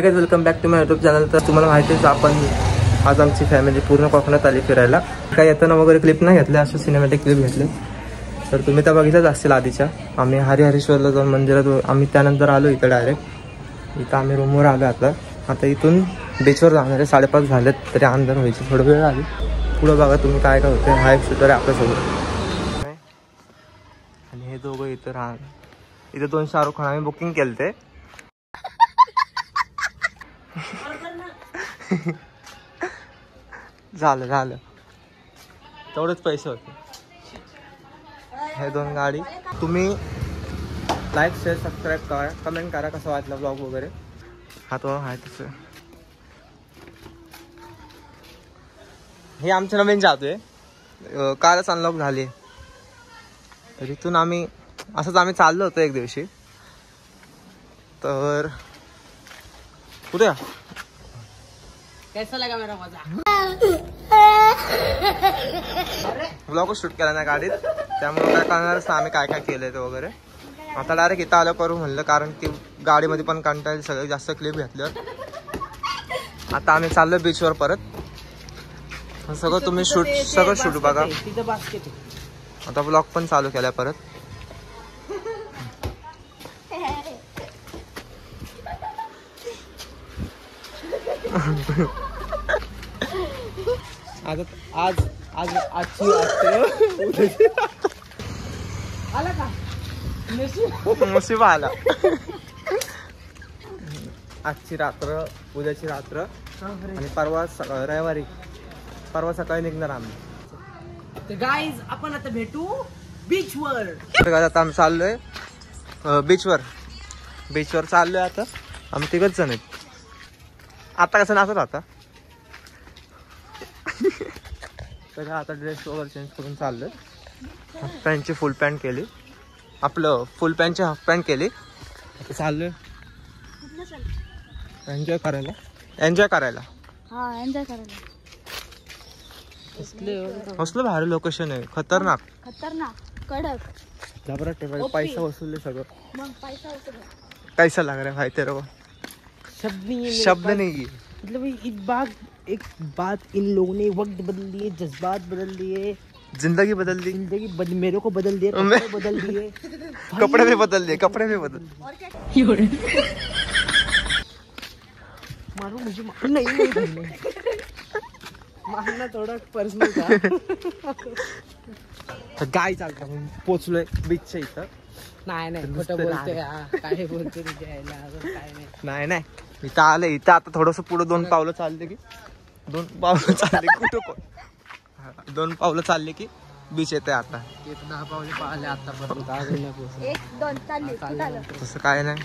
High guys, welcome back to my YouTube channel. तर तुम्हाला माहितीच आपण आज आमची फॅमिली पूर्ण कोकणात आली फिरायला। काही येताना वगैरे क्लिप नाही घेतले, असे सिनेमॅटिक क्लिप घेतले। तर तुम्ही त्या बघितलंच असतील आधीच्या। आम्ही हरिहरेश्वरला जाऊन मंदिरात आम्ही त्यानंतर आलो इकडे डायरेक्ट। इथं आम्ही रूमवर आलो आता इथून बीचवर जाणार आहे। 5:30 झालेत तरी अंधार व्हायची थोडं वेळ आली। पुढं बघा तुम्ही काय काय होतं। हा एक शूटर आहे आपल्यासोबत आणि हे दोघं इथं राहणार। इथे 2 शाहरुख खान आम्ही बुकिंग केलं ते झालं तेवढेच पैसे होते। हे 2 गाडी। तुम्ही लाईक शेअर सबस्क्राईब करा, कमेंट करा कसं वाटलं ब्लॉग वगैरे। हा तो आहे तसं। हे आमचं नवीन जादू आहे, कालच अनलॉक झाली। तर इथून आम्ही असंच चाललो होतो एक दिवशी। तर कुठे कैसा लगा मेरा मजा? ब्लॉग शूट केला ना गाडीत, त्यामुळे काय करणारच ना आम्ही काय काय केलंय ते वगैरे। आता डायरेक्ट इथं आलं करू म्हणलं, कारण की गाडीमध्ये पण कंटाळी सगळे जास्त क्लिप घेतल्यावर। आता आम्ही चाललो बीचवर परत। सगळं तुम्ही सगळं शूट बघा। आता ब्लॉग पण चालू केला परत। आजची आला का नशीब आला। आजची रात्र, उद्याची रात्र आणि परवा रविवारी, परवा सकाळी निघणार आम्ही। तर गाईज आपण आता भेटू बीचवर। आता आम्ही चाललोय बीचवर चाललोय। आता आम्ही 3घच जण आहेत। आता कसं नाचत आता सगळं। आता ड्रेस वगैरे चेंज करून चाललोय। हाफ पॅन्टची फुल पॅन्ट केली, आपलं फुल पॅन्टची हाफ पॅन्ट केली। आता चाललोय एन्जॉय करायला। कसलं भारी लोकेशन आहे, खतरनाक कडक जबरदस्त आहे। पैसा वसूल सगळं। मग पैसा वसूल कैसा लग रहा है भाई तेरे को? शब्द नहीं। मतलब एक बात इन लोगों ने वक्त बदल दिए, जज्बात बदल दिए, जिंदगी बदल दी। मेरे को बदल दिए, बदल दिए, कपड़े भी बदल दिए। मारो मुझे नहीं मारना थोड़ा पर्सनल था। काय चालतं पोचलोय बीचच्या इथं। नाही खोटं बोलते काय बोलते नाही इथं आलं। इथं आता थोडंसं पुढं 2 पावलं चालले की 2 पावलं चालले की बीच येते। आता 10 पावले पाहिले आतापर्यंत। 1 2 चालले तसं काय नाही,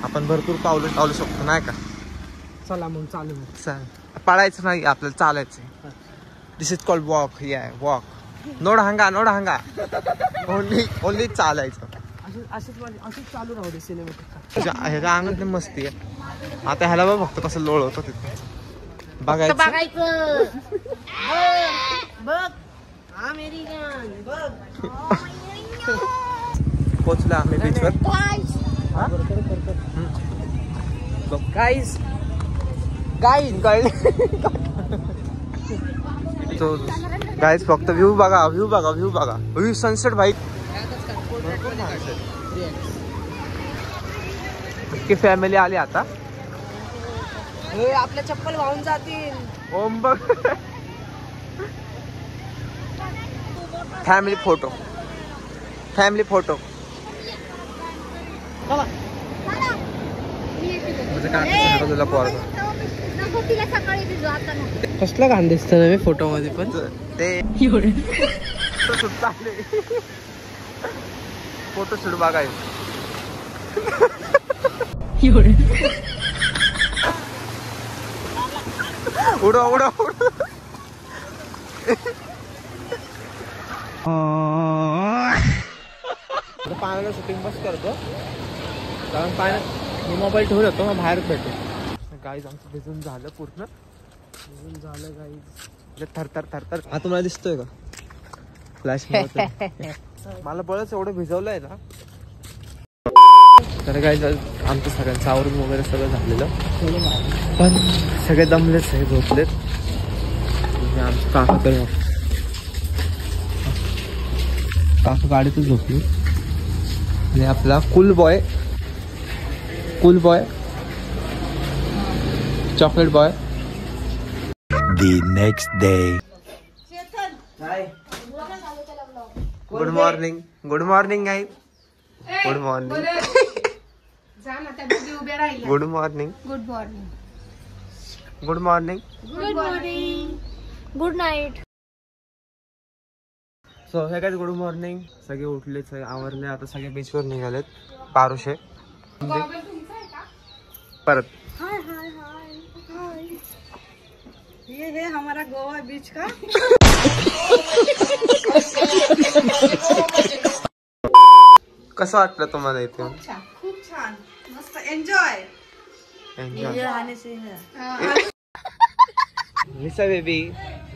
आपण भरपूर पावलं चालू शकतो नाही का। चला मग चालू पळायचं नाही आपल्याला, चालायचं। This is called walk. Walk नोड हंगा ओनली चालायचं। असंच चालू राहू दे सिनेमॅटिक। ह्याच्या अंगात मस्ती आहे। आता ह्याला बघ फक्त कसं लोळ होतं तिथे बघायचं। बघ अमेरिकन बघ। पोचलो आम्ही बीचवर। गाईज गाईज फक्त व्ह्यू बघा सनसेट भाई। की फॅमिली आली आता। आपल्या चप्पल वाहून जातील। ओम बघ फॅमिली फोटो कसला घाण दिसत ना मी फोटो मध्ये पण ते फोटोशूट बघायचं। उडो पाण्याला शूटिंग बस करतो, कारण पाण्यात मी मोबाईल ठेवून येतो मग बाहेर भेटतो। गाईज आमचं भिजून झालं पूर्ण। गाईज थरथर हा तुम्हाला दिसतोय का फ्लॅश? मला बळच एवढं भिजवलंय ना तर काय आमचं सगळ्यांचं आवरून वगैरे सगळं झालेलं, पण सगळे दमलेत, सगळे झोपलेत. आमचं काका तर काका गाडीतच झोपली. आणि आपला cool boy chocolate boy. The next day. Good morning good morning guys. Good morning good morning good morning good morning good morning good night. So हे काय गुड मॉर्निंग. सगळे उठलेत, सगळे आवरले, आता सगळे बीचवर निघालेत. पारुशे परत. हाय हाय हाय हाय. ये है हमारा गोवा बीच का. कसं वाटलं तुम्हाला इथे? खूप छान मस्त. एन्जॉय लिसा बेबी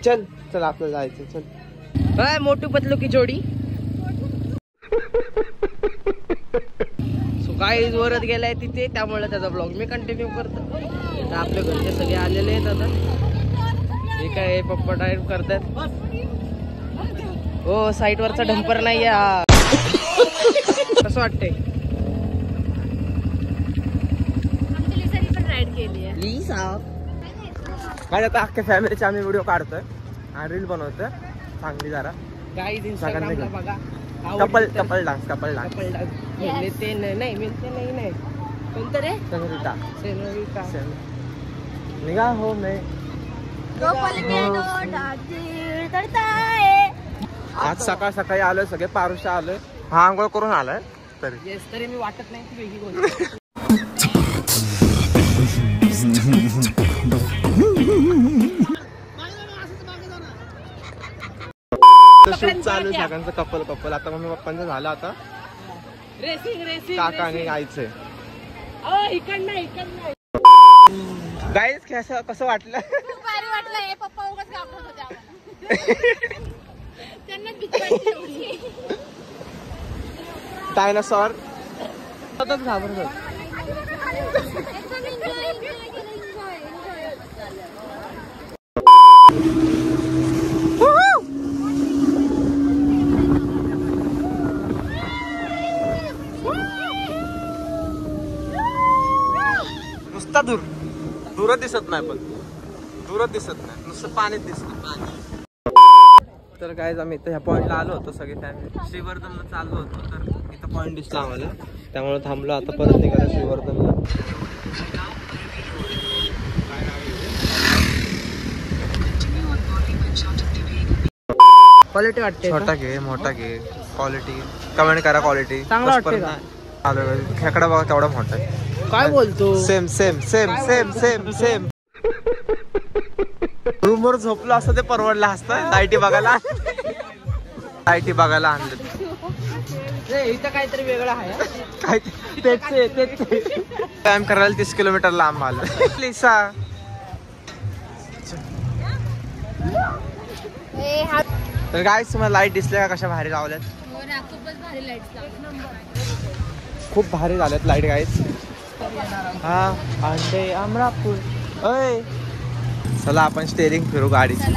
चल चल आपल्याला जायचं. चल हाय मोटू पतलू की जोडी. सो गाईज वरत गेलाय तिथे, त्यामुळे त्याचा ब्लॉग मी कंटिन्यू करतो. आता आपल्या घरचे सगळे आलेले आहेत. आता हे काय पप्पा ड्राईव्ह करतात. हो साईट वरचा डंपर नाही हा. कसं वाटतंय? काय आता अख्ख्या फॅमिलीचे आम्ही व्हिडिओ काढतोय आणि रील बनवतोय चांगली जरा. गाईज इंस्टाग्रामला बघा. कपल डान्स मिळते नाही कोणतं रे? सेनोरिटा. निघा हो मैं आज सकाळ सकाळी आलोय, सगळे पारुशा आलोय. हा आंघोळ करून आलाय तरी मी वाटत नाही की वेगळी गोष्ट. शूट चालू सगळ्यांचं कपल. आता मम्मी पप्पांचं झालं. आता रेसिंग काका आणि आईचे गाईज. कसं वाटलं? खूप भारी वाटलं. हे पप्पा उगाच घाबरत होते आम्हाला. त्यांना भीती वाटली एवढी. डायनासॉर सतत घाबरत. नुसता दूरच दिसत नाही, पण दूरच दिसत नाही, नुसतं पाणीच दिसत. तर काय आम्ही इथं ह्या पॉइंटला आलो होतो सगळे फॅमिली. श्रीवर्धनला चाललो होतो, तर इथं पॉइंट दिसला आम्हाला, त्यामुळे थांबलो. आता परत निघाला श्रीवर्धनला. क्वालिटी वाटते. छोटा घे मोठा घे, क्वालिटी कमेंट करा. क्वालिटी चांगला वाटते का? खेकडा बघा तेवढा मोठा आहे. काय बोलतो? Same same same same same same. रूमवर झोपलो असं ते परवडलं असतं. लाईटी बघायला आणलं. इथं काहीतरी वेगळं आहे. काय तेच टाइम करायला 30 किलोमीटर लांब आलं. लिसा तर काय तुम्हाला लाईट दिसल्या का? कशा भारी लावल्यात. खूपच भारी लाईट. खूप भारी झाल्यात लाईट गाईज. हा अंडे अमरापूर. अय चला आपण स्टेरिंग फिरू गाडीची.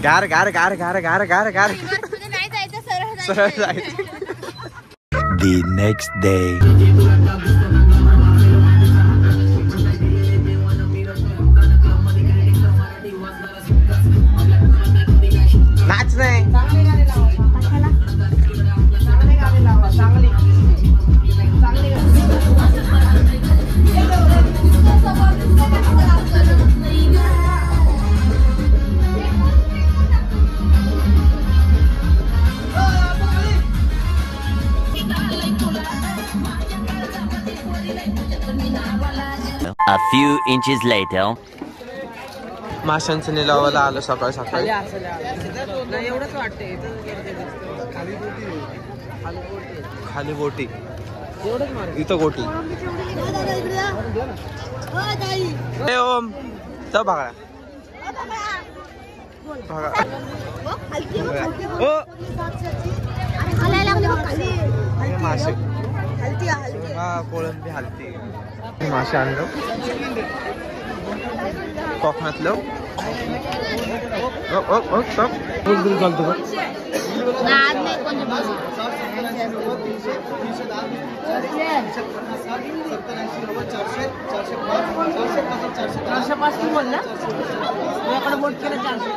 गार गार गार गार गार गार गार. नाही जायचं, सरळ जायचं. The next day. नाच नाही. A few inches later. माशांचं निलावाला आलो सकाळी सकाळी. एवढंच वाटतंय. खाली गोटी, इथं गोटी. ओम तर बघा मासे. हा कोळंबी हलती. मासे आणलं कोकणातलं. चालतो का? बोट केलं 400.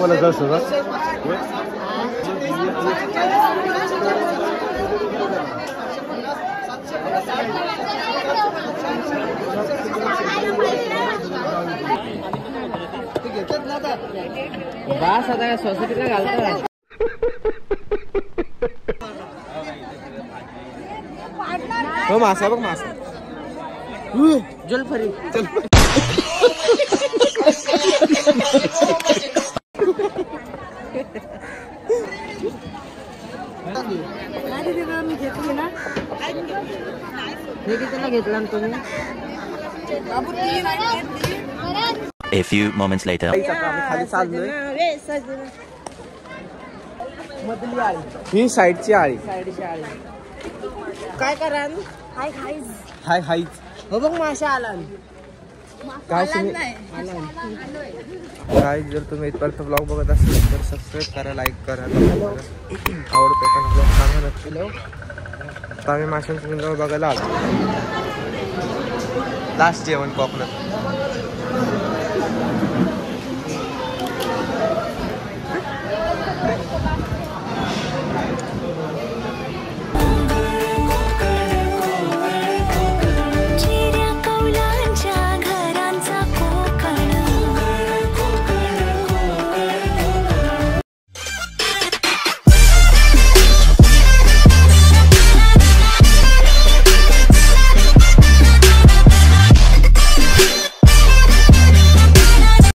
मला जास्त का? बास आता सोसायटीला घालतात. हो मासा बघ मासा. जलफरी चल हे कितीला घेतला तुम्ही? A few moments later. खाली चाललोय. ही साईडची आळी. काय करा? हाय हाय. हो बघ माशा आला. काय काय जर तुम्ही इथपर्यंत ब्लॉग बघत असेल तर सबस्क्राईब करा, लाईक करा. आवडतो पण ब्लॉग सांगा नक्की. आता आम्ही माशांचं पिंजरा बघायला आलो. लास्ट जेवण कोकणात.